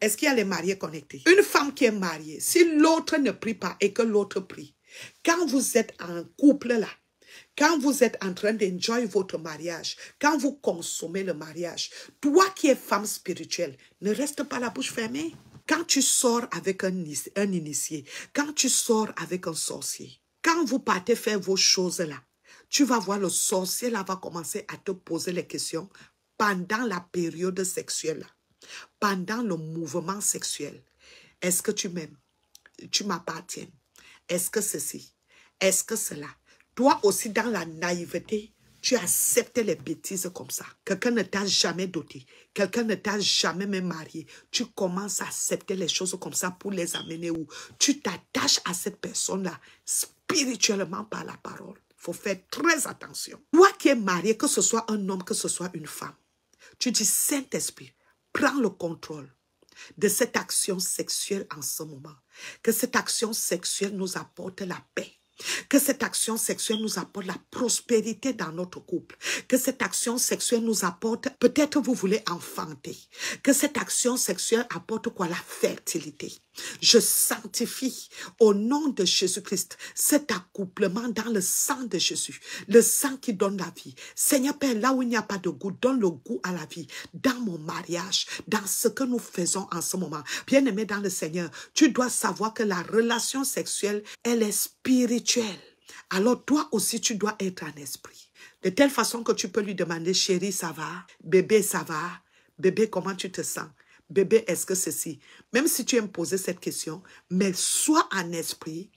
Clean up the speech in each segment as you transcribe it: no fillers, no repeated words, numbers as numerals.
est-ce qu'il y a les mariés connectés? Une femme qui est mariée, si l'autre ne prie pas et que l'autre prie, quand vous êtes en couple là, quand vous êtes en train d'enjoy votre mariage, quand vous consommez le mariage, toi qui es femme spirituelle, ne reste pas la bouche fermée. Quand tu sors avec un initié, quand tu sors avec un sorcier, quand vous partez faire vos choses là, tu vas voir le sorcier là va commencer à te poser les questions pendant la période sexuelle, pendant le mouvement sexuel. Est-ce que tu m'aimes? Tu m'appartiens? Est-ce que ceci? Est-ce que cela? Toi aussi, dans la naïveté, tu acceptes les bêtises comme ça. Quelqu'un ne t'a jamais doté. Quelqu'un ne t'a jamais même marié. Tu commences à accepter les choses comme ça pour les amener où? Tu t'attaches à cette personne-là spirituellement par la parole. Il faut faire très attention. Toi qui es marié, que ce soit un homme, que ce soit une femme, tu dis, Saint-Esprit, prends le contrôle de cette action sexuelle en ce moment. Que cette action sexuelle nous apporte la paix. Que cette action sexuelle nous apporte la prospérité dans notre couple. Que cette action sexuelle nous apporte, peut-être vous voulez enfanter. Que cette action sexuelle apporte quoi? La fertilité. Je sanctifie au nom de Jésus-Christ cet accouplement dans le sang de Jésus. Le sang qui donne la vie. Seigneur Père, là où il n'y a pas de goût, donne le goût à la vie. Dans mon mariage, dans ce que nous faisons en ce moment. Bien-aimé dans le Seigneur, tu dois savoir que la relation sexuelle, elle est spirituelle. Alors toi aussi, tu dois être en esprit. De telle façon que tu peux lui demander, chérie, ça va? Bébé, ça va? Bébé, comment tu te sens? Bébé, est-ce que ceci? Même si tu aimes poser cette question, mais sois en esprit,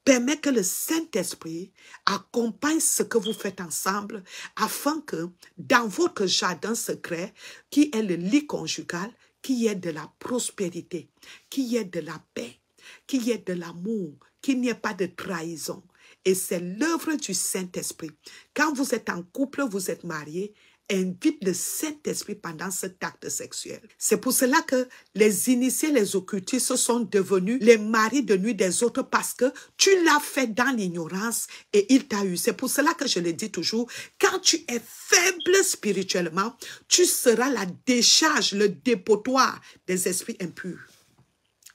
permets que le Saint-Esprit accompagne ce que vous faites ensemble afin que dans votre jardin secret, qui est le lit conjugal, qu'il y ait de la prospérité, qu'il y ait de la paix, qu'il y ait de l'amour, qu'il n'y ait pas de trahison. Et c'est l'œuvre du Saint-Esprit. Quand vous êtes en couple, vous êtes mariés, invite le Saint-Esprit pendant cet acte sexuel. C'est pour cela que les initiés, les occultistes sont devenus les maris de nuit des autres parce que tu l'as fait dans l'ignorance et il t'a eu. C'est pour cela que je le dis toujours, quand tu es faible spirituellement, tu seras la décharge, le dépotoir des esprits impurs,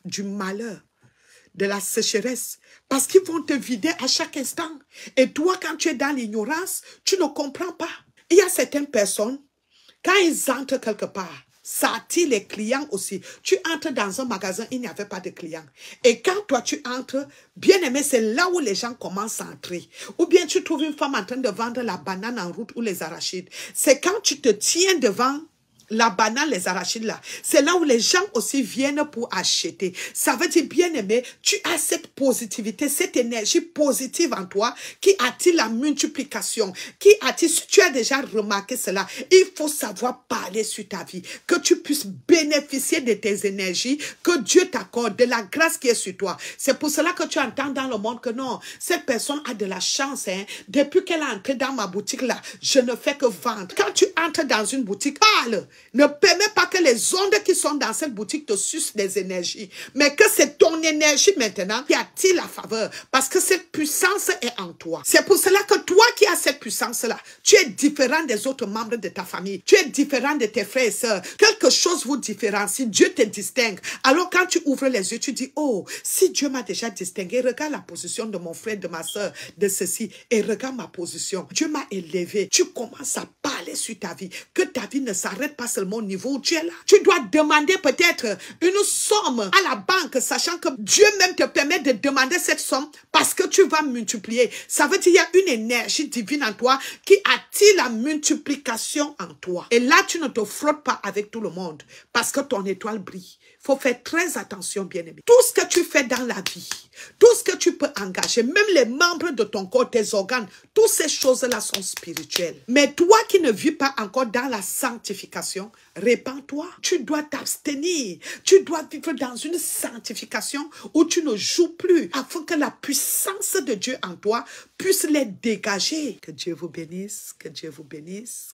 du malheur, de la sécheresse, parce qu'ils vont te vider à chaque instant. Et toi, quand tu es dans l'ignorance, tu ne comprends pas. Il y a certaines personnes, quand ils entrent quelque part, ça attire les clients aussi. Tu entres dans un magasin, il n'y avait pas de clients. Et quand toi, tu entres, bien aimé, c'est là où les gens commencent à entrer. Ou bien tu trouves une femme en train de vendre la banane en route ou les arachides. C'est quand tu te tiens devant la banane, les arachides là, c'est là où les gens aussi viennent pour acheter. Ça veut dire, bien aimé, tu as cette positivité, cette énergie positive en toi qui attire la multiplication, qui attire, si tu as déjà remarqué cela, il faut savoir parler sur ta vie, que tu puisses bénéficier de tes énergies, que Dieu t'accorde, de la grâce qui est sur toi. C'est pour cela que tu entends dans le monde que non, cette personne a de la chance, hein. Depuis qu'elle est entrée dans ma boutique là, je ne fais que vendre. Quand tu entres dans une boutique, parle. Ne permets pas que les ondes qui sont dans cette boutique te sucent des énergies. Mais que c'est ton énergie maintenant qui attire la faveur. Parce que cette puissance est en toi. C'est pour cela que toi qui as cette puissance-là, tu es différent des autres membres de ta famille. Tu es différent de tes frères et sœurs. Quelque chose vous différencie. Dieu te distingue. Alors quand tu ouvres les yeux, tu dis, oh, si Dieu m'a déjà distingué, regarde la position de mon frère, de ma sœur, de ceci. Et regarde ma position. Dieu m'a élevé. Tu commences à parler sur ta vie. Que ta vie ne s'arrête pas seulement au niveau où tu es là. Tu dois demander peut-être une somme à la banque, sachant que Dieu même te permet de demander cette somme parce que tu vas multiplier. Ça veut dire qu'il y a une énergie divine en toi qui attire la multiplication en toi. Et là, tu ne te frottes pas avec tout le monde parce que ton étoile brille. Il faut faire très attention, bien-aimé. Tout ce que tu fais dans la vie, tout ce que tu peux engager, même les membres de ton corps, tes organes, toutes ces choses-là sont spirituelles. Mais toi qui ne vis pas encore dans la sanctification, répands-toi. Tu dois t'abstenir. Tu dois vivre dans une sanctification où tu ne joues plus afin que la puissance de Dieu en toi puisse les dégager. Que Dieu vous bénisse, que Dieu vous bénisse.